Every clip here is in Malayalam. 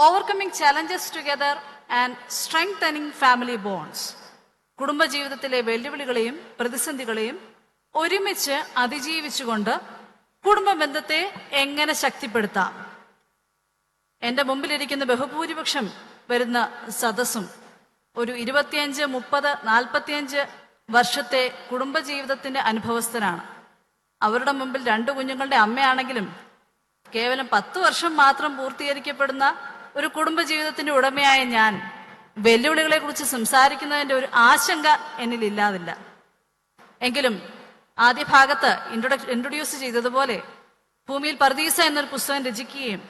Overcoming challenges together and strengthening family bonds. കുടുംബജീവിതത്തിലെ വെല്ലുവിളികളെയും പ്രതിസന്ധികളെയും ഒരുമിച്ച് അതിജീവിച്ചുകൊണ്ട് കുടുംബ ബന്ധത്തെ എങ്ങനെ ശക്തിപ്പെടുത്താം. എൻ്റെ മുമ്പിലിരിക്കുന്ന ബഹുഭൂരിപക്ഷം വരുന്ന സദസ്സും ഒരു 25, 30, 45 വർഷത്തെ കുടുംബജീവിതത്തിന്റെ അനുഭവസ്ഥരാണ്. അവരുടെ മുമ്പിൽ 2 കുഞ്ഞുങ്ങളുടെ അമ്മയാണെങ്കിലും കേവലം 10 വർഷം മാത്രം പൂർത്തീകരിക്കപ്പെടുന്ന ഒരു കുടുംബജീവിതത്തിന്റെ ഉടമയായ ഞാൻ വെല്ലുവിളികളെ കുറിച്ച് സംസാരിക്കുന്നതിന്റെ ഒരു ആശങ്ക എന്നിലില്ലാതില്ല. എങ്കിലും ആദ്യ ഭാഗത്ത് ഇൻട്രൊഡ്യൂസ് ചെയ്തതുപോലെ ഭൂമിയിൽ പർദീസ എന്നൊരു പുസ്തകം രചിക്കുകയും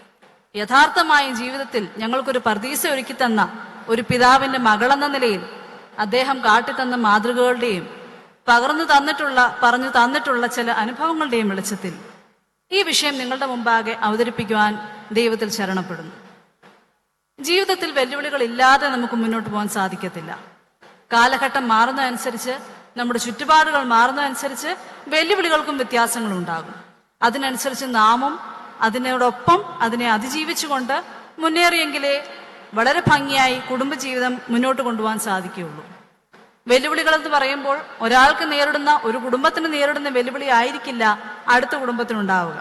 യഥാർത്ഥമായും ജീവിതത്തിൽ ഞങ്ങൾക്കൊരു പർദീസ ഒരുക്കി തന്ന ഒരു പിതാവിന്റെ മകളെന്ന നിലയിൽ അദ്ദേഹം കാട്ടിത്തന്ന മാതൃകകളുടെയും പറഞ്ഞു തന്നിട്ടുള്ള ചില അനുഭവങ്ങളുടെയും വെളിച്ചത്തിൽ ഈ വിഷയം നിങ്ങളുടെ മുമ്പാകെ അവതരിപ്പിക്കുവാൻ ദൈവത്തിൽ ശരണപ്പെടുന്നു. ജീവിതത്തിൽ വെല്ലുവിളികൾ ഇല്ലാതെ നമുക്ക് മുന്നോട്ട് പോകാൻ സാധിക്കത്തില്ല. കാലഘട്ടം മാറുന്നതനുസരിച്ച്, നമ്മുടെ ചുറ്റുപാടുകൾ മാറുന്നതനുസരിച്ച് വെല്ലുവിളികൾക്കും വ്യത്യാസങ്ങളുണ്ടാകും. അതിനനുസരിച്ച് നാമും അതിനോടൊപ്പം അതിനെ അതിജീവിച്ചുകൊണ്ട് മുന്നേറിയെങ്കിലേ വളരെ ഭംഗിയായി കുടുംബജീവിതം മുന്നോട്ട് കൊണ്ടുപോകാൻ സാധിക്കുകയുള്ളൂ. വെല്ലുവിളികൾ എന്ന് പറയുമ്പോൾ ഒരാൾക്ക് നേരിടുന്ന, ഒരു കുടുംബത്തിന് നേരിടുന്ന വെല്ലുവിളി ആയിരിക്കില്ല അടുത്ത കുടുംബത്തിനുണ്ടാവുക.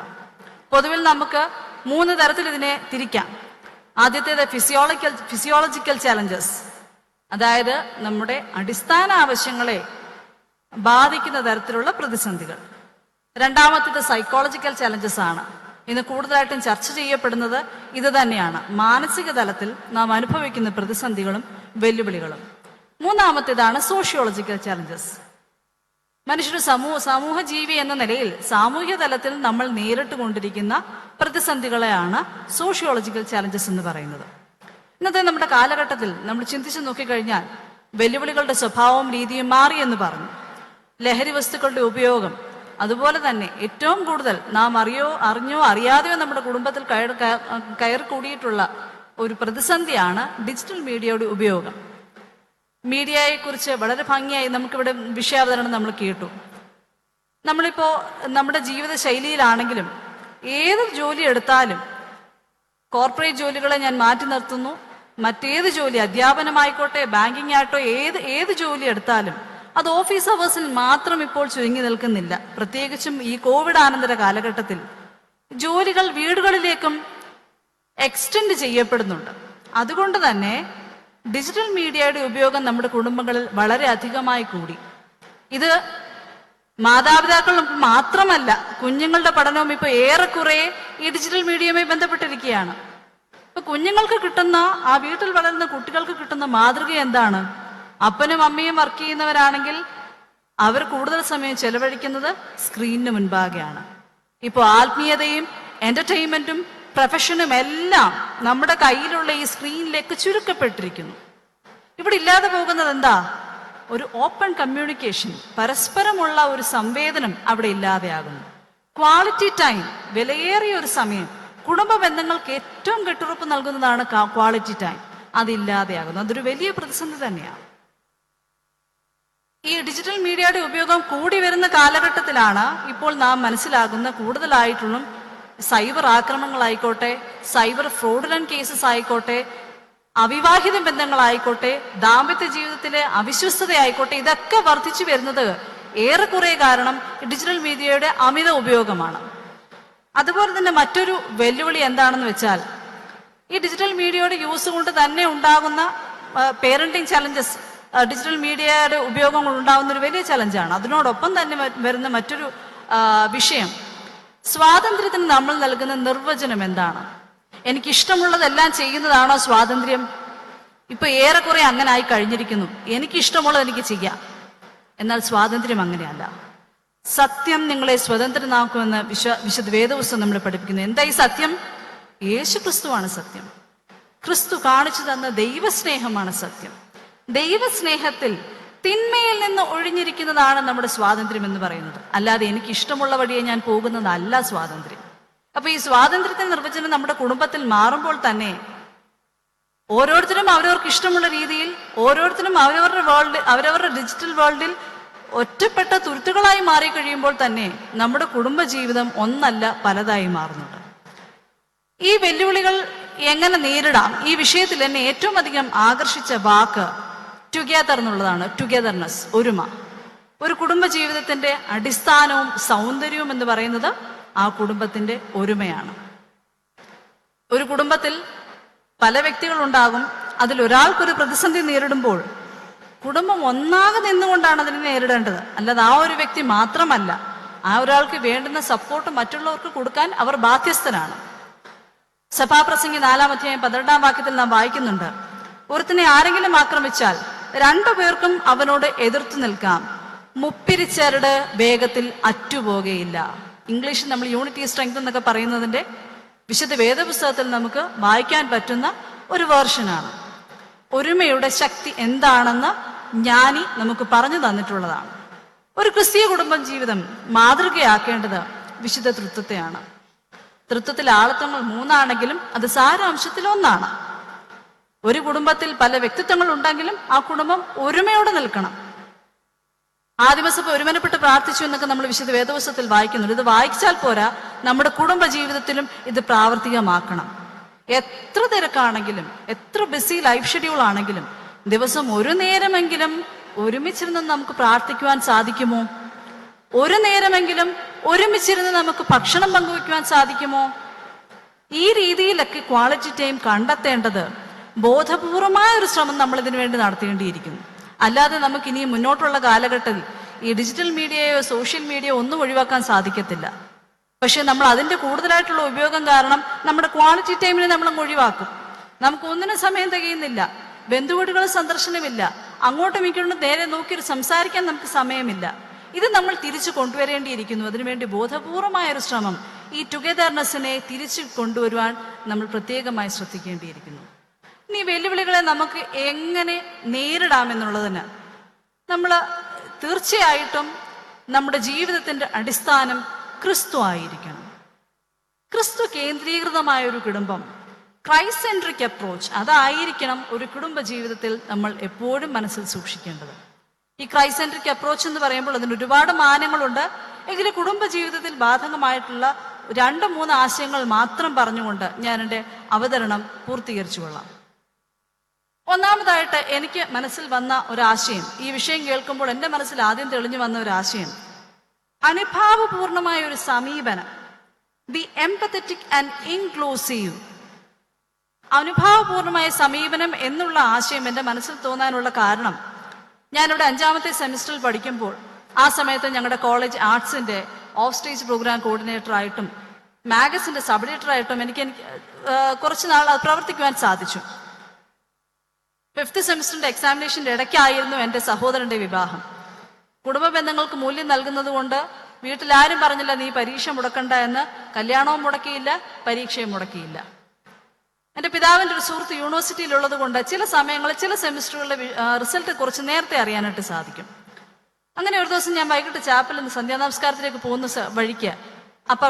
പൊതുവിൽ നമുക്ക് 3 തരത്തിൽ ഇതിനെ തിരിക്കാം. ആദ്യത്തേത് ഫിസിയോളജിക്കൽ ചാലഞ്ചസ്, അതായത് നമ്മുടെ അടിസ്ഥാന ആവശ്യങ്ങളെ ബാധിക്കുന്ന തരത്തിലുള്ള പ്രതിസന്ധികൾ. രണ്ടാമത്തേത് സൈക്കോളജിക്കൽ ചാലഞ്ചസ് ആണ്. ഇന്ന് കൂടുതലായിട്ടും ചർച്ച ചെയ്യപ്പെടുന്നത് ഇത് തന്നെയാണ്, മാനസിക തലത്തിൽ നാം അനുഭവിക്കുന്ന പ്രതിസന്ധികളും വെല്ലുവിളികളും. മൂന്നാമത്തേതാണ് സോഷ്യോളജിക്കൽ ചാലഞ്ചസ്. മനുഷ്യർ സമൂഹ ജീവി എന്ന നിലയിൽ സാമൂഹ്യ തലത്തിൽ നമ്മൾ നേരിട്ട് കൊണ്ടിരിക്കുന്ന പ്രതിസന്ധികളെയാണ് സോഷ്യോളജിക്കൽ ചാലഞ്ചസ് എന്ന് പറയുന്നത്. ഇന്നത്തെ നമ്മുടെ കാലഘട്ടത്തിൽ നമ്മൾ ചിന്തിച്ചു നോക്കിക്കഴിഞ്ഞാൽ വെല്ലുവിളികളുടെ സ്വഭാവവും രീതിയും മാറിയെന്ന് പറഞ്ഞു. ലഹരി വസ്തുക്കളുടെ ഉപയോഗം, അതുപോലെ തന്നെ ഏറ്റവും കൂടുതൽ നാം അറിഞ്ഞോ അറിയാതെയോ നമ്മുടെ കുടുംബത്തിൽ കയറി കൂടിയിട്ടുള്ള ഒരു പ്രതിസന്ധിയാണ് ഡിജിറ്റൽ മീഡിയയുടെ ഉപയോഗം. മീഡിയയെക്കുറിച്ച് വളരെ ഭംഗിയായി നമുക്കിവിടെ വിഷയാവതരണം നമ്മൾ കേട്ടു. നമ്മളിപ്പോ നമ്മുടെ ജീവിത ശൈലിയിലാണെങ്കിലും ഏത് ജോലി എടുത്താലും, കോർപ്പറേറ്റ് ജോലികളെ ഞാൻ മാറ്റി നിർത്തുന്നു, മറ്റേത് ജോലി, അധ്യാപനമായിക്കോട്ടെ, ബാങ്കിങ് ആയിട്ടോ, ഏത് ജോലി എടുത്താലും അത് ഓഫീസ് അവേഴ്സിൽ മാത്രം ഇപ്പോൾ ചുരുങ്ങി നിൽക്കുന്നില്ല. പ്രത്യേകിച്ചും ഈ കോവിഡ് ആനന്തര കാലഘട്ടത്തിൽ ജോലികൾ വീടുകളിലേക്കും എക്സ്റ്റെൻഡ് ചെയ്യപ്പെടുന്നുണ്ട്. അതുകൊണ്ട് തന്നെ ഡിജിറ്റൽ മീഡിയയുടെ ഉപയോഗം നമ്മുടെ കുടുംബങ്ങളിൽ വളരെ അധികമായി കൂടി. ഇത് മാതാപിതാക്കൾ മാത്രമല്ല, കുഞ്ഞുങ്ങളുടെ പഠനവും ഇപ്പൊ ഏറെക്കുറെ ഈ ഡിജിറ്റൽ മീഡിയയുമായി ബന്ധപ്പെട്ടിരിക്കുകയാണ്. ഇപ്പൊ കുഞ്ഞുങ്ങൾക്ക് കിട്ടുന്ന, ആ വീട്ടിൽ വളരുന്ന കുട്ടികൾക്ക് കിട്ടുന്ന മാതൃക എന്താണ്? അപ്പനും അമ്മയും വർക്ക് ചെയ്യുന്നവരാണെങ്കിൽ അവർ കൂടുതൽ സമയം ചെലവഴിക്കുന്നത് സ്ക്രീനിന് മുൻപാകെയാണ്. ഇപ്പോൾ ആത്മീയതയും എന്റർടൈൻമെന്റും പ്രൊഫഷനും എല്ലാം നമ്മുടെ കയ്യിലുള്ള ഈ സ്ക്രീനിലേക്ക് ചുരുക്കപ്പെട്ടിരിക്കുന്നു. ഇവിടെ ഇല്ലാതെ പോകുന്നത് എന്താ? ഒരു ഓപ്പൺ കമ്മ്യൂണിക്കേഷൻ, പരസ്പരമുള്ള ഒരു സംവേദനം അവിടെ ഇല്ലാതെയാകുന്നു. ക്വാളിറ്റി ടൈം, വിലയേറിയ ഒരു സമയം, കുടുംബ ബന്ധങ്ങൾക്ക് ഏറ്റവും കെട്ടുറപ്പ് നൽകുന്നതാണ് ക്വാളിറ്റി ടൈം. അതില്ലാതെയാകുന്നു. അതൊരു വലിയ പ്രതിസന്ധി തന്നെയാണ്. ഈ ഡിജിറ്റൽ മീഡിയയുടെ ഉപയോഗം കൂടി വരുന്ന കാലഘട്ടത്തിലാണ് ഇപ്പോൾ നാം മനസ്സിലാകുന്ന കൂടുതലായിട്ടുള്ള സൈബർ ആക്രമണങ്ങളായിക്കോട്ടെ, സൈബർ ഫ്രോഡുലന്റ് കേസസ് ആയിക്കോട്ടെ, അവിവാഹിത ബന്ധങ്ങളായിക്കോട്ടെ, ദാമ്പത്യ ജീവിതത്തിലെ അവിശ്വസ്തതയായിക്കോട്ടെ, ഇതൊക്കെ വർദ്ധിച്ചു വരുന്നത് ഏറെക്കുറെ കാരണം ഡിജിറ്റൽ മീഡിയയുടെ അമിത ഉപയോഗമാണ്. അതുപോലെ തന്നെ മറ്റൊരു വെല്ലുവിളി എന്താണെന്ന് വെച്ചാൽ, ഈ ഡിജിറ്റൽ മീഡിയയുടെ യൂസ് കൊണ്ട് തന്നെ ഉണ്ടാകുന്ന പേരന്റിങ് ചലഞ്ചസ്, ഡിജിറ്റൽ മീഡിയയുടെ ഉപയോഗം കൊണ്ടുണ്ടാകുന്ന ഒരു വലിയ ചലഞ്ചാണ്. അതിനോടൊപ്പം തന്നെ വരുന്ന മറ്റൊരു വിഷയം, സ്വാതന്ത്ര്യത്തിന് നമ്മൾ നൽകുന്ന നിർവചനം എന്താണ്? എനിക്കിഷ്ടമുള്ളതെല്ലാം ചെയ്യുന്നതാണോ സ്വാതന്ത്ര്യം? ഇപ്പൊ ഏറെക്കുറെ അങ്ങനെ ആയി കഴിഞ്ഞിരിക്കുന്നു. എനിക്കിഷ്ടമുള്ളത് എനിക്ക് ചെയ്യാം, എന്നാൽ സ്വാതന്ത്ര്യം അങ്ങനെയല്ല. സത്യം നിങ്ങളെ സ്വതന്ത്രനാക്കുമെന്ന് വിശുദ്ധ വേദപുസ്തകം നമ്മളെ പഠിപ്പിക്കുന്നു. എന്താ ഈ സത്യം? യേശു ക്രിസ്തുവാണ് സത്യം. ക്രിസ്തു കാണിച്ചു തന്ന ദൈവസ്നേഹമാണ് സത്യം. ദൈവസ്നേഹത്തിൽ തിന്മയിൽ നിന്ന് ഒഴിഞ്ഞിരിക്കുന്നതാണ് നമ്മുടെ സ്വാതന്ത്ര്യം എന്ന് പറയുന്നത്. അല്ലാതെ എനിക്ക് ഇഷ്ടമുള്ള വഴിയെ ഞാൻ പോകുന്നതല്ല സ്വാതന്ത്ര്യം. അപ്പൊ ഈ സ്വാതന്ത്ര്യത്തിന്റെ നിർവചനം നമ്മുടെ കുടുംബത്തിൽ മാറുമ്പോൾ തന്നെ ഓരോരുത്തരും അവരവർക്ക് ഇഷ്ടമുള്ള രീതിയിൽ, ഓരോരുത്തരും അവരവരുടെ ഡിജിറ്റൽ വേൾഡിൽ ഒറ്റപ്പെട്ട തുരുത്തുകളായി മാറി കഴിയുമ്പോൾ തന്നെ നമ്മുടെ കുടുംബജീവിതം ഒന്നല്ല പലതായി മാറുന്നുണ്ട്. ഈ വെല്ലുവിളികൾ എങ്ങനെ നേരിടാം, ഈ വിഷയത്തിൽ എന്നെ ഏറ്റവും അധികം ആകർഷിച്ച വാക്ക് ടുഗെദർ എന്നുള്ളതാണ്. ടുഗെദർനെസ്, ഒരുമ. ഒരു കുടുംബ ജീവിതത്തിന്റെ അടിസ്ഥാനവും സൗന്ദര്യവും എന്ന് പറയുന്നത് ആ കുടുംബത്തിന്റെ ഒരുമയാണ്. ഒരു കുടുംബത്തിൽ പല വ്യക്തികളുണ്ടാകും. അതിലൊരാൾക്കൊരു പ്രതിസന്ധി നേരിടുമ്പോൾ കുടുംബം ഒന്നാകെ നിന്നുകൊണ്ടാണ് അതിനെ നേരിടേണ്ടത്. അല്ലാതെ ആ ഒരു വ്യക്തി മാത്രമല്ല, ആ ഒരാൾക്ക് വേണ്ടുന്ന സപ്പോർട്ട് മറ്റുള്ളവർക്ക് കൊടുക്കാൻ അവർ ബാധ്യസ്ഥനാണ്. സഭാപ്രസംഗി 4-ാം അധ്യായം 12-ാം വാക്യത്തിൽ നാം വായിക്കുന്നുണ്ട്, ഒരുത്തിനെ ആരെങ്കിലും ആക്രമിച്ചാൽ 2 പേർക്കും അവനോട് എതിർത്തു നിൽക്കാം, മുപ്പിരിച്ചരട് വേഗത്തിൽ അറ്റുപോകയില്ല. ഇംഗ്ലീഷിൽ നമ്മൾ യൂണിറ്റി സ്ട്രെങ്ത് എന്നൊക്കെ പറയുന്നതിന്റെ വിശുദ്ധ വേദപുസ്തകത്തിൽ നമുക്ക് വായിക്കാൻ പറ്റുന്ന ഒരു വേർഷനാണ്. ഒരുമയുടെ ശക്തി എന്താണെന്ന് ജ്ഞാനി നമുക്ക് പറഞ്ഞു തന്നിട്ടുള്ളതാണ്. ഒരു ക്രിസ്തീയ കുടുംബം ജീവിതം മാതൃകയാക്കേണ്ടത് വിശുദ്ധ തൃത്വത്തെയാണ്. തൃത്വത്തിൽ ആളത്വങ്ങൾ 3 ആണെങ്കിലും അത് സാരാംശത്തിൽ 1 ആണ്. ഒരു കുടുംബത്തിൽ പല വ്യക്തിത്വങ്ങൾ ഉണ്ടെങ്കിലും ആ കുടുംബം ഒരുമയോടെ നിൽക്കണം. ആദിമസഭ ഒരുമനപ്പെട്ട് പ്രാർത്ഥിച്ചു എന്നൊക്കെ നമ്മൾ വിശുദ്ധ വേദപുസ്തകത്തിൽ വായിക്കുന്നുണ്ട്. ഇത് വായിച്ചാൽ പോരാ, നമ്മുടെ കുടുംബ ജീവിതത്തിലും ഇത് പ്രാവർത്തികമാക്കണം. എത്ര തിരക്കാണെങ്കിലും, എത്ര ബിസി ലൈഫ് ഷെഡ്യൂൾ ആണെങ്കിലും ദിവസം ഒരു നേരമെങ്കിലും ഒരുമിച്ചിരുന്ന് നമുക്ക് പ്രാർത്ഥിക്കുവാൻ സാധിക്കുമോ? ഒരു നേരമെങ്കിലും ഒരുമിച്ചിരുന്ന് നമുക്ക് ഭക്ഷണം പങ്കുവയ്ക്കുവാൻ സാധിക്കുമോ? ഈ രീതിയിലൊക്കെ ക്വാളിറ്റി ടൈം കണ്ടെത്തേണ്ടത് ബോധപൂർവമായ ഒരു ശ്രമം നമ്മൾ ഇതിനു വേണ്ടി നടത്തേണ്ടിയിരിക്കുന്നു. അല്ലാതെ നമുക്ക് ഇനി മുന്നോട്ടുള്ള കാലഘട്ടത്തിൽ ഈ ഡിജിറ്റൽ മീഡിയയോ സോഷ്യൽ മീഡിയയോ ഒന്നും ഒഴിവാക്കാൻ സാധിക്കത്തില്ല. പക്ഷെ നമ്മൾ അതിന്റെ കൂടുതലായിട്ടുള്ള ഉപയോഗം കാരണം നമ്മുടെ ക്വാളിറ്റി ടൈമിനെ നമ്മൾ ഒഴിവാക്കും. നമുക്ക് ഒന്നിനും സമയം തികയുന്നില്ല, ബന്ധുവീടുകൾ സന്ദർശനമില്ല, അങ്ങോട്ടും ഇങ്ങോട്ടും നേരെ നോക്കി സംസാരിക്കാൻ നമുക്ക് സമയമില്ല. ഇത് നമ്മൾ തിരിച്ചു കൊണ്ടുവരേണ്ടിയിരിക്കുന്നു. അതിനുവേണ്ടി ബോധപൂർവമായ ഒരു ശ്രമം, ഈ ടുഗെദർനെസ്സിനെ തിരിച്ചു കൊണ്ടുവരുവാൻ നമ്മൾ പ്രത്യേകമായി ശ്രദ്ധിക്കേണ്ടിയിരിക്കുന്നു. ഇനി വെല്ലുവിളികളെ നമുക്ക് എങ്ങനെ നേരിടാമെന്നുള്ളതിന് നമ്മൾ തീർച്ചയായിട്ടും നമ്മുടെ ജീവിതത്തിന്റെ അടിസ്ഥാനം ക്രിസ്തു ആയിരിക്കണം. ക്രിസ്തു കേന്ദ്രീകൃതമായ ഒരു കുടുംബം, ക്രൈസ്റ്റ് സെൻട്രിക് അപ്രോച്ച്, അതായിരിക്കണം ഒരു കുടുംബ ജീവിതത്തിൽ നമ്മൾ എപ്പോഴും മനസ്സിൽ സൂക്ഷിക്കേണ്ടത്. ഈ ക്രൈസ്റ്റ് സെൻട്രിക് അപ്രോച്ച് എന്ന് പറയുമ്പോൾ അതിന് ഒരുപാട് മാനങ്ങളുണ്ട്. എങ്കിലും കുടുംബ ജീവിതത്തിൽ ബാധകമായിട്ടുള്ള 2-3 ആശയങ്ങൾ മാത്രം പറഞ്ഞുകൊണ്ട് ഞാൻ എൻ്റെ അവതരണം പൂർത്തീകരിച്ചു കൊള്ളാം. ഒന്നാമതായിട്ട് എനിക്ക് മനസ്സിൽ വന്ന ഒരാശയം, ഈ വിഷയം കേൾക്കുമ്പോൾ എൻ്റെ മനസ്സിൽ ആദ്യം തെളിഞ്ഞു വന്ന ഒരു ആശയം, അനുഭാവപൂർണമായ ഒരു സമീപനം, ബി എംപത്തറ്റിക് ആൻഡ് ഇൻക്ലൂസീവ്. അനുഭാവപൂർണമായ സമീപനം എന്നുള്ള ആശയം എൻ്റെ മനസ്സിൽ തോന്നാനുള്ള കാരണം, ഞാനിവിടെ 5-ാമത്തെ സെമിസ്റ്ററിൽ പഠിക്കുമ്പോൾ ആ സമയത്ത് ഞങ്ങളുടെ കോളേജ് ആർട്സിന്റെ ഓഫ് സ്റ്റേജ് പ്രോഗ്രാം കോർഡിനേറ്ററായിട്ടും മാഗസിന്റെ സബ് എഡിറ്ററായിട്ടും എനിക്ക് കുറച്ച് നാൾ അത് പ്രവർത്തിക്കുവാൻ സാധിച്ചു. 5th സെമിസ്റ്ററിന്റെ എക്സാമിനേഷന്റെ ഇടയ്ക്കായിരുന്നു എൻ്റെ സഹോദരന്റെ വിവാഹം. കുടുംബ ബന്ധങ്ങൾക്ക് മൂല്യം നൽകുന്നത് കൊണ്ട് വീട്ടിലാരും പറഞ്ഞില്ല നീ പരീക്ഷ മുടക്കണ്ട എന്ന്. കല്യാണവും മുടക്കിയില്ല, പരീക്ഷയും മുടക്കിയില്ല. എൻ്റെ പിതാവിൻ്റെ ഒരു സുഹൃത്ത് യൂണിവേഴ്സിറ്റിയിലുള്ളത് കൊണ്ട് ചില സമയങ്ങളിൽ ചില സെമിസ്റ്ററുകളുടെ റിസൾട്ട് കുറച്ച് നേരത്തെ അറിയാനായിട്ട് സാധിക്കും. അങ്ങനെ ഒരു ദിവസം ഞാൻ വൈകിട്ട് ചാപ്പലിൽ നിന്ന് സന്ധ്യാനമസ്കാരത്തിലേക്ക് പോകുന്ന വഴിക്ക് അപ്പ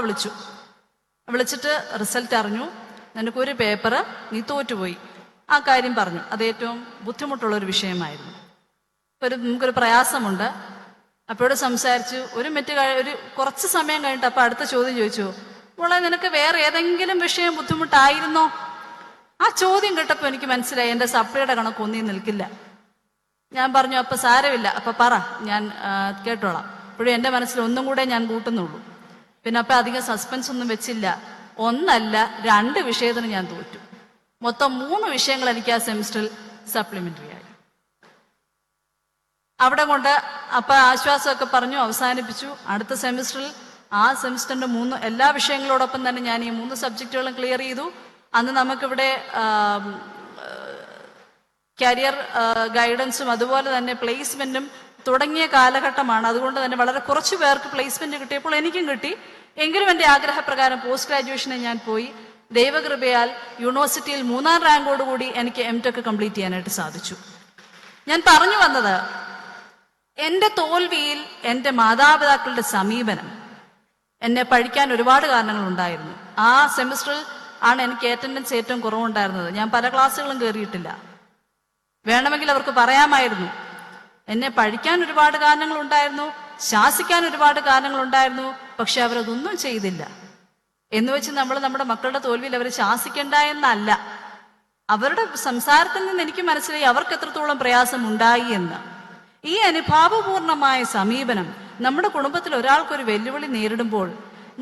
വിളിച്ചിട്ട് റിസൾട്ട് അറിഞ്ഞു, നിനക്കൊരു പേപ്പർ നീ തോറ്റുപോയി, ആ കാര്യം പറഞ്ഞു. അത് ഏറ്റവും ബുദ്ധിമുട്ടുള്ളൊരു വിഷയമായിരുന്നു. നമുക്കൊരു പ്രയാസമുണ്ട്. അപ്പോഴോട് സംസാരിച്ചു. ഒരു കുറച്ച് സമയം കഴിഞ്ഞിട്ട് അപ്പം അടുത്ത ചോദ്യം ചോദിച്ചു, മോളെ നിനക്ക് വേറെ ഏതെങ്കിലും വിഷയം ബുദ്ധിമുട്ടായിരുന്നോ? ആ ചോദ്യം കേട്ടപ്പോൾ എനിക്ക് മനസ്സിലായി എൻ്റെ സപ്ലിയുടെ കണക്കൊന്നും നിൽക്കില്ല. ഞാൻ പറഞ്ഞു, അപ്പൊ സാരമില്ല, അപ്പൊ പറ, ഞാൻ കേട്ടോളാം. ഇപ്പോഴും എൻ്റെ മനസ്സിൽ ഒന്നും കൂടെ ഞാൻ കൂട്ടുന്നുള്ളൂ. പിന്നെ അപ്പം അധികം സസ്പെൻസ് ഒന്നും വെച്ചില്ല. 1 അല്ല 2 വിഷയത്തിന് ഞാൻ തോറ്റു. മൊത്തം 3 വിഷയങ്ങൾ എനിക്ക് ആ സെമിസ്റ്ററിൽ സപ്ലിമെന്ററി ആയി. അവിടെ കൊണ്ട് അപ്പൊ ആശ്വാസമൊക്കെ പറഞ്ഞു, അവസാനിപ്പിച്ചു. അടുത്ത സെമിസ്റ്ററിൽ ആ സെമിസ്റ്ററിന്റെ എല്ലാ വിഷയങ്ങളോടൊപ്പം തന്നെ ഞാൻ ഈ 3 സബ്ജക്റ്റുകളും ക്ലിയർ ചെയ്തു. അന്ന് നമുക്കിവിടെ കരിയർ ഗൈഡൻസും അതുപോലെ തന്നെ പ്ലേസ്മെന്റും തുടങ്ങിയ കാലഘട്ടമാണ്. അതുകൊണ്ട് തന്നെ വളരെ കുറച്ച് പേർക്ക് പ്ലേസ്മെന്റ് കിട്ടിയപ്പോൾ എനിക്കും കിട്ടി. എങ്കിലും എൻ്റെ ആഗ്രഹപ്രകാരം പോസ്റ്റ് ഗ്രാജുവേഷന് ഞാൻ പോയി. ദൈവകൃപയാൽ യൂണിവേഴ്സിറ്റിയിൽ 3-ാം റാങ്കോടുകൂടി എനിക്ക് എംടെക് കംപ്ലീറ്റ് ചെയ്യാനായിട്ട് സാധിച്ചു. ഞാൻ പറഞ്ഞു വന്നത്, എൻ്റെ തോൽവിയിൽ എൻ്റെ മാതാപിതാക്കളുടെ സമീപനം, എന്നെ പഠിക്കാൻ ഒരുപാട് കാരണങ്ങൾ ഉണ്ടായിരുന്നു. ആ സെമിസ്റ്ററിൽ ആണ് എനിക്ക് അറ്റൻഡൻസ് ഏറ്റവും കുറവുണ്ടായിരുന്നത്. ഞാൻ പല ക്ലാസ്സുകളും കയറിയിട്ടില്ല. വേണമെങ്കിൽ അവർക്ക് പറയാമായിരുന്നു. എന്നെ പഠിക്കാൻ ഒരുപാട് കാരണങ്ങൾ ഉണ്ടായിരുന്നു, ശാസിക്കാൻ ഒരുപാട് കാരണങ്ങൾ ഉണ്ടായിരുന്നു. പക്ഷെ അവരതൊന്നും ചെയ്തില്ല. എന്ന് വെച്ച് നമ്മൾ നമ്മുടെ മക്കളുടെ തോൽവിയിൽ അവരെ ശാസിക്കേണ്ട എന്നല്ല. അവരുടെ സംസാരത്തിൽ നിന്ന് എനിക്ക് മനസ്സിലായി അവർക്ക് എത്രത്തോളം പ്രയാസം ഉണ്ടായി എന്ന്. ഈ അനുഭാവപൂർണമായ സമീപനം നമ്മുടെ കുടുംബത്തിൽ ഒരാൾക്കൊരു വെല്ലുവിളി നേരിടുമ്പോൾ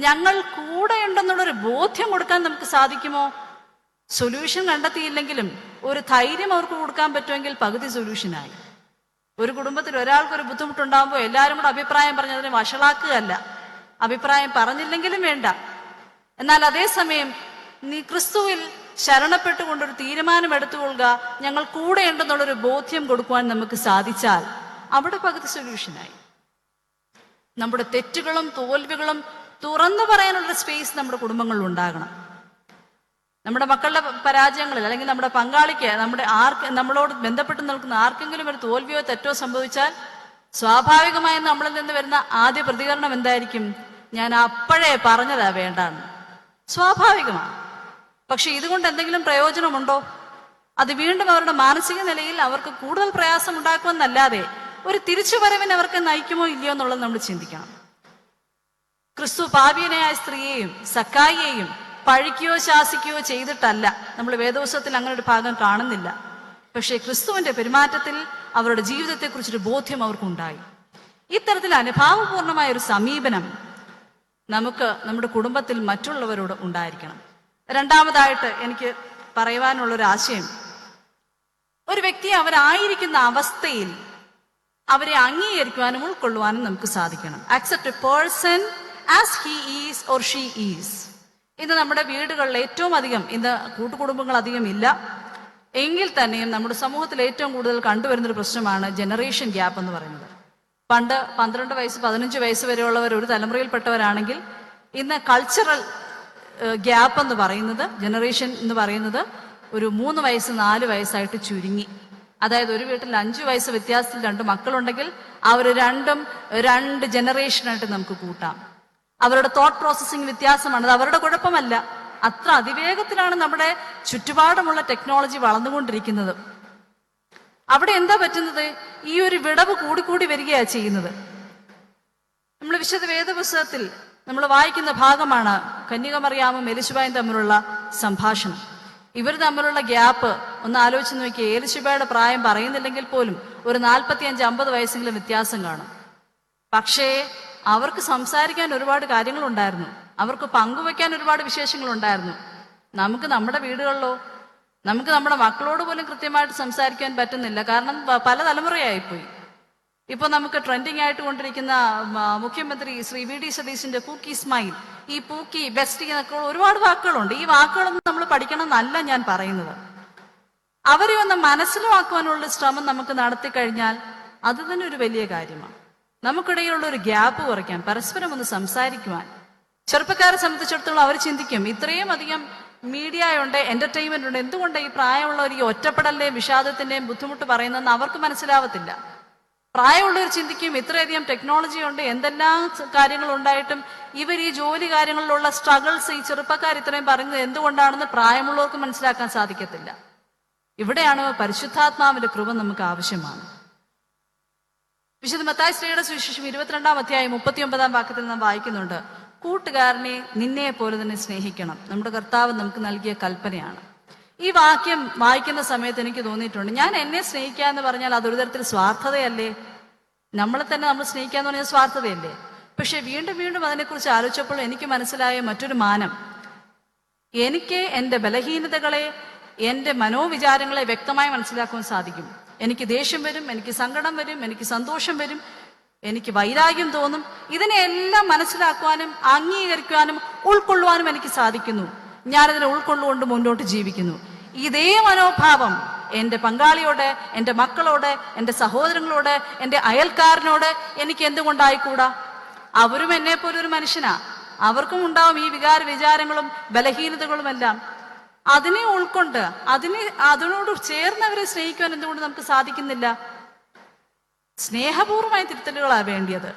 ഞങ്ങൾ കൂടെയുണ്ടെന്നുള്ളൊരു ബോധ്യം കൊടുക്കാൻ നമുക്ക് സാധിക്കുമോ? സൊല്യൂഷൻ കണ്ടെത്തിയില്ലെങ്കിലും ഒരു ധൈര്യം അവർക്ക് കൊടുക്കാൻ പറ്റുമെങ്കിൽ പകുതി സൊല്യൂഷനായി. ഒരു കുടുംബത്തിൽ ഒരാൾക്കൊരു ബുദ്ധിമുട്ടുണ്ടാകുമ്പോൾ എല്ലാവരും കൂടെ അഭിപ്രായം പറഞ്ഞ് അതിനെ വഷളാക്കുകയല്ല. അഭിപ്രായം പറഞ്ഞില്ലെങ്കിലും വേണ്ട. എന്നാൽ അതേസമയം നീ ക്രിസ്തുവിൽ ശരണപ്പെട്ടുകൊണ്ടൊരു തീരുമാനം എടുത്തുകൊള്ളുക, ഞങ്ങൾ കൂടെയുണ്ടെന്നുള്ളൊരു ബോധ്യം കൊടുക്കുവാൻ നമുക്ക് സാധിച്ചാൽ അവിടെ പകുതി സൊല്യൂഷനായി. നമ്മുടെ തെറ്റുകളും തോൽവികളും തുറന്നു പറയാനുള്ള സ്പേസ് നമ്മുടെ കുടുംബങ്ങളിൽ ഉണ്ടാകണം. നമ്മുടെ മക്കളുടെ പരാജയങ്ങളിൽ അല്ലെങ്കിൽ നമ്മുടെ പങ്കാളിക്ക് നമ്മളോട് ബന്ധപ്പെട്ട് നിൽക്കുന്ന ആർക്കെങ്കിലും ഒരു തോൽവിയോ തെറ്റോ സംഭവിച്ചാൽ സ്വാഭാവികമായും നമ്മളിൽ നിന്ന് വരുന്ന ആദ്യ പ്രതികരണം എന്തായിരിക്കും? ഞാൻ അപ്പോഴേ പറഞ്ഞതാ വേണ്ടാന്ന്. സ്വാഭാവികമാണ്. പക്ഷെ ഇതുകൊണ്ട് എന്തെങ്കിലും പ്രയോജനമുണ്ടോ? അത് വീണ്ടും അവരുടെ മാനസിക നിലയിൽ അവർക്ക് കൂടുതൽ പ്രയാസം ഉണ്ടാക്കുമെന്നല്ലാതെ ഒരു തിരിച്ചുവരവിന് അവർക്ക് നയിക്കുമോ ഇല്ലയോ എന്നുള്ളത് നമ്മൾ ചിന്തിക്കണം. ക്രിസ്തു പാപിയനായ സ്ത്രീയെയും സക്കായിയെയും പഴിക്കുകയോ ശാസിക്കുകയോ ചെയ്തിട്ടല്ല. നമ്മൾ വേദോത്സവത്തിൽ അങ്ങനെ ഒരു ഭാഗം കാണുന്നില്ല. പക്ഷേ ക്രിസ്തുവിന്റെ പെരുമാറ്റത്തിൽ അവരുടെ ജീവിതത്തെക്കുറിച്ചൊരു ബോധ്യം അവർക്കുണ്ടായി. ഇത്തരത്തിൽ അനുഭാവപൂർണമായ ഒരു സമീപനം നമുക്ക് നമ്മുടെ കുടുംബത്തിൽ മറ്റുള്ളവരോട് ഉണ്ടായിരിക്കണം. രണ്ടാമതായിട്ട് എനിക്ക് പറയുവാനുള്ളൊരു ആശയം, ഒരു വ്യക്തിയെ അവരായിരിക്കുന്ന അവസ്ഥയിൽ അവരെ അംഗീകരിക്കുവാനും ഉൾക്കൊള്ളുവാനും നമുക്ക് സാധിക്കണം. Accept A person as he is or she is. ഇത് നമ്മുടെ വീടുകളിൽ ഏറ്റവും അധികം, ഇന്ന് കൂട്ടുകുടുംബങ്ങൾ അധികം ഇല്ല എങ്കിൽ തന്നെയും നമ്മുടെ സമൂഹത്തിൽ ഏറ്റവും കൂടുതൽ കണ്ടുവരുന്നൊരു പ്രശ്നമാണ് ജനറേഷൻ ഗ്യാപ്പ് എന്ന് പറയുന്നത്. പണ്ട് 12 വയസ്സ് 15 വയസ്സ് വരെയുള്ളവർ ഒരു തലമുറയിൽപ്പെട്ടവരാണെങ്കിൽ ഇന്ന് കൾച്ചറൽ ഗ്യാപ്പ് എന്ന് പറയുന്നത്, ജനറേഷൻ എന്ന് പറയുന്നത് ഒരു 3 വയസ്സ് 4 വയസ്സായിട്ട് ചുരുങ്ങി. അതായത് ഒരു വീട്ടിൽ 5 വയസ്സ് വ്യത്യാസത്തിൽ 2 മക്കളുണ്ടെങ്കിൽ അവർ രണ്ടും 2 ജനറേഷനായിട്ട് നമുക്ക് കൂട്ടാം. അവരുടെ തോട്ട് പ്രോസസ്സിംഗ് വ്യത്യാസമാണ്. അത് അവരുടെ കുഴപ്പമല്ല. അത്ര അതിവേഗത്തിലാണ് നമ്മുടെ ചുറ്റുപാടുമുള്ള ടെക്നോളജി വളർന്നുകൊണ്ടിരിക്കുന്നത്. അവിടെ എന്താ പറ്റുന്നത്? ഈ ഒരു വിടവ് കൂടിക്കൂടി വരികയാണ് ചെയ്യുന്നത്. നമ്മൾ വിശുദ്ധ വേദപുസ്തകത്തിൽ നമ്മൾ വായിക്കുന്ന ഭാഗമാണ് കന്യകമറിയാമും എലിശബായും തമ്മിലുള്ള സംഭാഷണം. ഇവർ തമ്മിലുള്ള ഗ്യാപ്പ് ഒന്ന് ആലോചിച്ച് നോക്കിയാൽ എലിശബയുടെ പ്രായം പറയുന്നില്ലെങ്കിൽ പോലും ഒരു 45-50 വയസ്സെങ്കിലും വ്യത്യാസം കാണും. പക്ഷേ അവർക്ക് സംസാരിക്കാൻ ഒരുപാട് കാര്യങ്ങളുണ്ടായിരുന്നു, അവർക്ക് പങ്കുവെക്കാൻ ഒരുപാട് വിശേഷങ്ങളുണ്ടായിരുന്നു. നമുക്ക് നമ്മുടെ വീടുകളിലോ നമുക്ക് നമ്മുടെ മക്കളോട് പോലും കൃത്യമായിട്ട് സംസാരിക്കാൻ പറ്റുന്നില്ല. കാരണം പല തലമുറയായിപ്പോയി. ഇപ്പൊ നമുക്ക് ട്രെൻഡിങ് ആയിട്ട് കൊണ്ടിരിക്കുന്ന മുഖ്യമന്ത്രി ശ്രീ വി ഡി സതീശിന്റെ പൂക്കി സ്മൈൽ, ഈ പൂക്കി ബെസ്റ്റ് എന്നൊക്കെ ഒരുപാട് വാക്കുകളുണ്ട്. ഈ വാക്കുകളൊന്നും നമ്മൾ പഠിക്കണം എന്നല്ല ഞാൻ പറയുന്നത്. അവരെ ഒന്ന് മനസ്സിലാക്കുവാനുള്ള ശ്രമം നമുക്ക് നടത്തി കഴിഞ്ഞാൽ അത് തന്നെ ഒരു വലിയ കാര്യമാണ്. നമുക്കിടയിലുള്ള ഒരു ഗ്യാപ്പ് കുറയ്ക്കാൻ, പരസ്പരം ഒന്ന് സംസാരിക്കുവാൻ. ചെറുപ്പക്കാരെ സംബന്ധിച്ചിടത്തോളം അവർ ചിന്തിക്കും, ഇത്രയും അധികം മീഡിയ ഉണ്ട്, എന്റർടൈൻമെന്റ് ഉണ്ട്, എന്തുകൊണ്ട് ഈ പ്രായമുള്ളവർ ഈ ഒറ്റപ്പെടലിന്റെയും വിഷാദത്തിന്റെയും ബുദ്ധിമുട്ട് പറയുന്നതെന്ന് അവർക്ക് മനസ്സിലാവത്തില്ല. പ്രായമുള്ളവർ ചിന്തിക്കും, ഇത്രയധികം ടെക്നോളജി ഉണ്ട്, എന്തെല്ലാം കാര്യങ്ങൾ ഉണ്ടായിട്ടും ഇവർ ഈ ജോലി കാര്യങ്ങളിലുള്ള സ്ട്രഗിൾസ് ഈ ചെറുപ്പക്കാർ ഇത്രയും പറയുന്നത് എന്തുകൊണ്ടാണെന്ന് പ്രായമുള്ളവർക്ക് മനസ്സിലാക്കാൻ സാധിക്കത്തില്ല. ഇവിടെയാണ് പരിശുദ്ധാത്മാവിന്റെ കൃപ നമുക്ക് ആവശ്യമാണ്. വിശുദ്ധ മത്തായി ശ്രീയുടെ സുവിശേഷം 22-ാം അധ്യായം 39-ാം വാക്യത്തിൽ നാം വായിക്കുന്നുണ്ട്, കൂട്ടുകാരനെ നിന്നെ പോലെ തന്നെ സ്നേഹിക്കണം. നമ്മുടെ കർത്താവ് നമുക്ക് നൽകിയ കൽപ്പനയാണ്. ഈ വാക്യം വായിക്കുന്ന സമയത്ത് എനിക്ക് തോന്നിയിട്ടുണ്ട്, ഞാൻ എന്നെ സ്നേഹിക്കുക എന്ന് പറഞ്ഞാൽ അതൊരു തരത്തിൽ സ്വാർത്ഥതയല്ലേ? നമ്മളെ തന്നെ നമ്മൾ സ്നേഹിക്കുക എന്ന് പറഞ്ഞാൽ സ്വാർത്ഥതയല്ലേ? പക്ഷെ വീണ്ടും വീണ്ടും അതിനെക്കുറിച്ച് ആലോചിച്ചപ്പോൾ എനിക്ക് മനസ്സിലായ മറ്റൊരു മാനം, എനിക്ക് എൻ്റെ ബലഹീനതകളെ, എൻ്റെ മനോവിചാരങ്ങളെ വ്യക്തമായി മനസ്സിലാക്കുവാൻ സാധിക്കും. എനിക്ക് ദേഷ്യം വരും, എനിക്ക് സങ്കടം വരും, എനിക്ക് സന്തോഷം വരും, എനിക്ക് വൈരാഗ്യം തോന്നും. ഇതിനെല്ലാം മനസ്സിലാക്കുവാനും അംഗീകരിക്കുവാനും ഉൾക്കൊള്ളുവാനും എനിക്ക് സാധിക്കുന്നു. ഞാനതിനെ ഉൾക്കൊള്ളുകൊണ്ട് മുന്നോട്ട് ജീവിക്കുന്നു. ഇതേ മനോഭാവം എൻ്റെ പങ്കാളിയോട്, എൻ്റെ മക്കളോട്, എൻ്റെ സഹോദരങ്ങളോട്, എൻ്റെ അയൽക്കാരനോട് എനിക്ക് എന്തുകൊണ്ടായിക്കൂടാ? അവരും എന്നെ പോലെ ഒരു മനുഷ്യനാ, അവർക്കും ഉണ്ടാവും ഈ വിചാരങ്ങളും ബലഹീനതകളുമെല്ലാം. അതിനെ ഉൾക്കൊണ്ട് അതിനോട് ചേർന്നവരെ സ്നേഹിക്കുവാൻ എന്തുകൊണ്ട് നമുക്ക് സാധിക്കുന്നില്ല? സ്നേഹപൂർവമായ തിരുത്തലുകളാണ് വേണ്ടിയത്.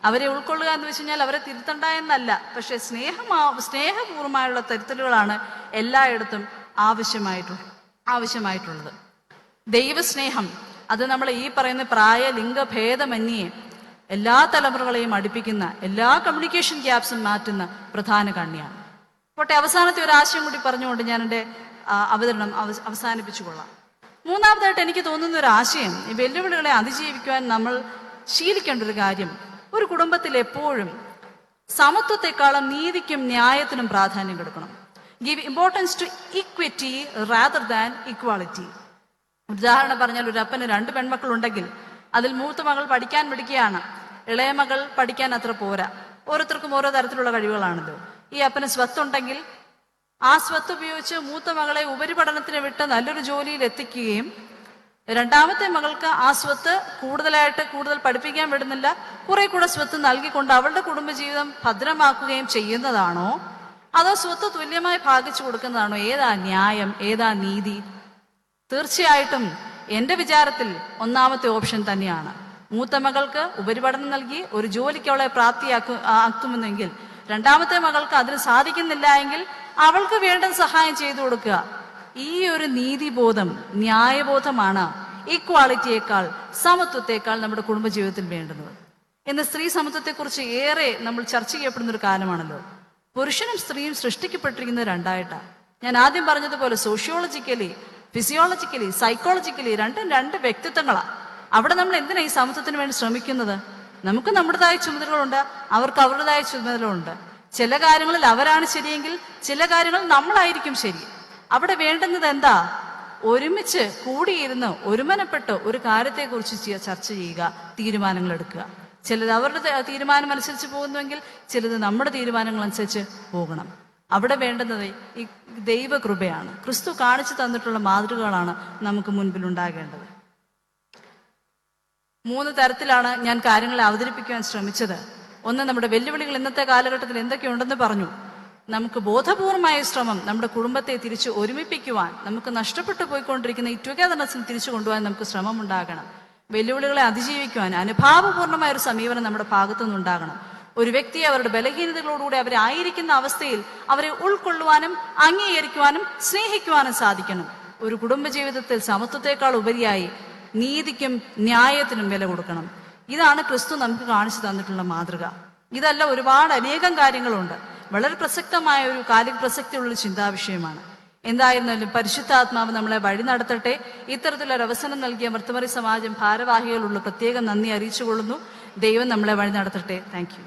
അവരെ ഉൾക്കൊള്ളുക എന്ന് വെച്ച് കഴിഞ്ഞാൽ അവരെ തിരുത്തണ്ട എന്നല്ല, പക്ഷെ സ്നേഹപൂർവമായുള്ള തിരുത്തലുകളാണ് എല്ലായിടത്തും ആവശ്യമായിട്ടുള്ളത്. ദൈവസ്നേഹം അത് നമ്മൾ ഈ പറയുന്ന പ്രായ ലിംഗഭേദമന്യേ എല്ലാ തലമുറകളെയും അടുപ്പിക്കുന്ന, എല്ലാ കമ്മ്യൂണിക്കേഷൻ ഗ്യാപ്സും മാറ്റുന്ന പ്രധാന കണ്ണിയാണ്. പോട്ടെ, അവസാനത്തെ ഒരു ആശയം കൂടി പറഞ്ഞുകൊണ്ട് ഞാൻ എൻ്റെ അവതരണം അവസാനിപ്പിച്ചു കൊള്ളാം. മൂന്നാമതായിട്ട് എനിക്ക് തോന്നുന്ന ഒരു ആശയം, ഈ വെല്ലുവിളികളെ അതിജീവിക്കുവാൻ നമ്മൾ ശീലിക്കേണ്ട ഒരു കാര്യം, ഒരു കുടുംബത്തിൽ എപ്പോഴും സമത്വത്തെക്കാളും നീതിക്കും ന്യായത്തിനും പ്രാധാന്യം കൊടുക്കണം. Give importance to equity rather than equality. ഉദാഹരണം പറഞ്ഞാൽ, ഒരു അപ്പന് 2 പെൺമക്കളുണ്ടെങ്കിൽ അതിൽ മൂത്ത മകൾ പഠിക്കാൻ പഠിക്കുകയാണ്, ഇളയ മകൾ പഠിക്കാൻ അത്ര പോരാ. ഓരോരുത്തർക്കും ഓരോ തരത്തിലുള്ള കഴിവുകളാണല്ലോ. ഈ അപ്പന് സ്വത്തുണ്ടെങ്കിൽ ആ സ്വത്ത് ഉപയോഗിച്ച് മൂത്ത മകളെ ഉപരിപഠനത്തിന് വിട്ട് നല്ലൊരു ജോലിയിൽ എത്തിക്കുകയും രണ്ടാമത്തെ മകൾക്ക് ആ സ്വത്ത് കൂടുതൽ പഠിപ്പിക്കാൻ വിടുന്നില്ല, കുറെ കൂടെ സ്വത്ത് നൽകിക്കൊണ്ട് അവളുടെ കുടുംബജീവിതം ഭദ്രമാക്കുകയും ചെയ്യുന്നതാണോ, അതോ സ്വത്ത് തുല്യമായി ഭാഗിച്ചു കൊടുക്കുന്നതാണോ? ഏതാ ന്യായം, ഏതാ നീതി? തീർച്ചയായിട്ടും എൻ്റെ വിചാരത്തിൽ ഒന്നാമത്തെ ഓപ്ഷൻ തന്നെയാണ്. മൂത്ത മകൾക്ക് ഉപരിപഠനം നൽകി ഒരു ജോലിക്ക് അവളെ പ്രാപ്തിയാക്കുമെന്നെങ്കിൽ രണ്ടാമത്തെ മകൾക്ക് അതിന് സാധിക്കുന്നില്ല എങ്കിൽ അവൾക്ക് വേണ്ട സഹായം ചെയ്തു കൊടുക്കുക. ഈ ഒരു നീതിബോധം, ന്യായബോധമാണ് ഈക്വാളിറ്റിയേക്കാൾ, സമത്വത്തെക്കാൾ നമ്മുടെ കുടുംബജീവിതത്തിൽ വേണ്ടുന്നത്. ഇന്ന് സ്ത്രീ സമത്വത്തെക്കുറിച്ച് ഏറെ നമ്മൾ ചർച്ച ചെയ്യപ്പെടുന്ന ഒരു കാലമാണല്ലോ. പുരുഷനും സ്ത്രീയും സൃഷ്ടിക്കപ്പെട്ടിരിക്കുന്നത് രണ്ടായിട്ടാണ്. ഞാൻ ആദ്യം പറഞ്ഞതുപോലെ സോഷ്യോളജിക്കലി, ഫിസിയോളജിക്കലി, സൈക്കോളജിക്കലി രണ്ടും 2 വ്യക്തിത്വങ്ങളാണ്. അവിടെ നമ്മൾ എന്തിനാ ഈ സമത്വത്തിന് വേണ്ടി ശ്രമിക്കുന്നത്? നമുക്ക് നമ്മുടേതായ ചുമതലകളുണ്ട്, അവർക്ക് അവരുടേതായ ചുമതലകളുണ്ട്. ചില കാര്യങ്ങളിൽ അവരാണ് ശരിയെങ്കിൽ ചില കാര്യങ്ങൾ നമ്മളായിരിക്കും ശരി. അവിടെ വേണ്ടുന്നത് എന്താ? ഒരുമിച്ച് കൂടിയിരുന്ന് ഒരുമനപ്പെട്ട് ഒരു കാര്യത്തെക്കുറിച്ച് ചർച്ച ചെയ്യുക, തീരുമാനങ്ങൾ എടുക്കുക. ചിലത് അവരുടെ തീരുമാനം അനുസരിച്ച് പോകുന്നുവെങ്കിൽ ചിലത് നമ്മുടെ തീരുമാനങ്ങൾ അനുസരിച്ച് പോകണം. അവിടെ വേണ്ടുന്നത് ഈ ദൈവകൃപയാണ്. ക്രിസ്തു കാണിച്ചു തന്നിട്ടുള്ള മാതൃകകളാണ് നമുക്ക് മുൻപിൽ ഉണ്ടാകേണ്ടത്. 3 തരത്തിലാണ് ഞാൻ കാര്യങ്ങളെ അവതരിപ്പിക്കുവാൻ ശ്രമിച്ചത്. ഒന്ന്, നമ്മുടെ വെല്ലുവിളികൾ ഇന്നത്തെ കാലഘട്ടത്തിൽ എന്തൊക്കെയുണ്ടെന്ന് പറഞ്ഞു. നമുക്ക് ബോധപൂർവമായ ശ്രമം നമ്മുടെ കുടുംബത്തെ തിരിച്ച് ഒരുമിപ്പിക്കുവാൻ, നമുക്ക് നഷ്ടപ്പെട്ടു പോയിക്കൊണ്ടിരിക്കുന്ന ഈ ടുഗദർനെസ്സിൽ തിരിച്ചു കൊണ്ടുപോകാൻ നമുക്ക് ശ്രമം ഉണ്ടാകണം. വെല്ലുവിളികളെ അതിജീവിക്കുവാൻ അനുഭാവപൂർണമായ ഒരു സമീപനം നമ്മുടെ ഭാഗത്തു നിന്നുണ്ടാകണം. ഒരു വ്യക്തിയെ അവരുടെ ബലഹീനതകളോടുകൂടി അവരെ ആയിരിക്കുന്ന അവസ്ഥയിൽ അവരെ ഉൾക്കൊള്ളുവാനും അംഗീകരിക്കുവാനും സ്നേഹിക്കുവാനും സാധിക്കണം. ഒരു കുടുംബജീവിതത്തിൽ സമത്വത്തെക്കാൾ ഉപരിയായി നീതിക്കും ന്യായത്തിനും വില കൊടുക്കണം. ഇതാണ് ക്രിസ്തു നമുക്ക് കാണിച്ചു തന്നിട്ടുള്ള മാതൃക. ഇതല്ല, അനേകം കാര്യങ്ങളുണ്ട്. വളരെ പ്രസക്തമായ ഒരു കാലിക പ്രസക്തിയുള്ള ചിന്താവിഷയമാണ്. എന്തായിരുന്നാലും പരിശുദ്ധാത്മാവ് നമ്മളെ വഴി നടത്തട്ടെ. ഇത്തരത്തിലൊരു അവസരം നൽകിയ മർത്തമറി സമാജം ഭാരവാഹികളുള്ള പ്രത്യേകം നന്ദി അറിയിച്ചുകൊള്ളുന്നു. ദൈവം നമ്മളെ വഴി നടത്തട്ടെ. Thank you.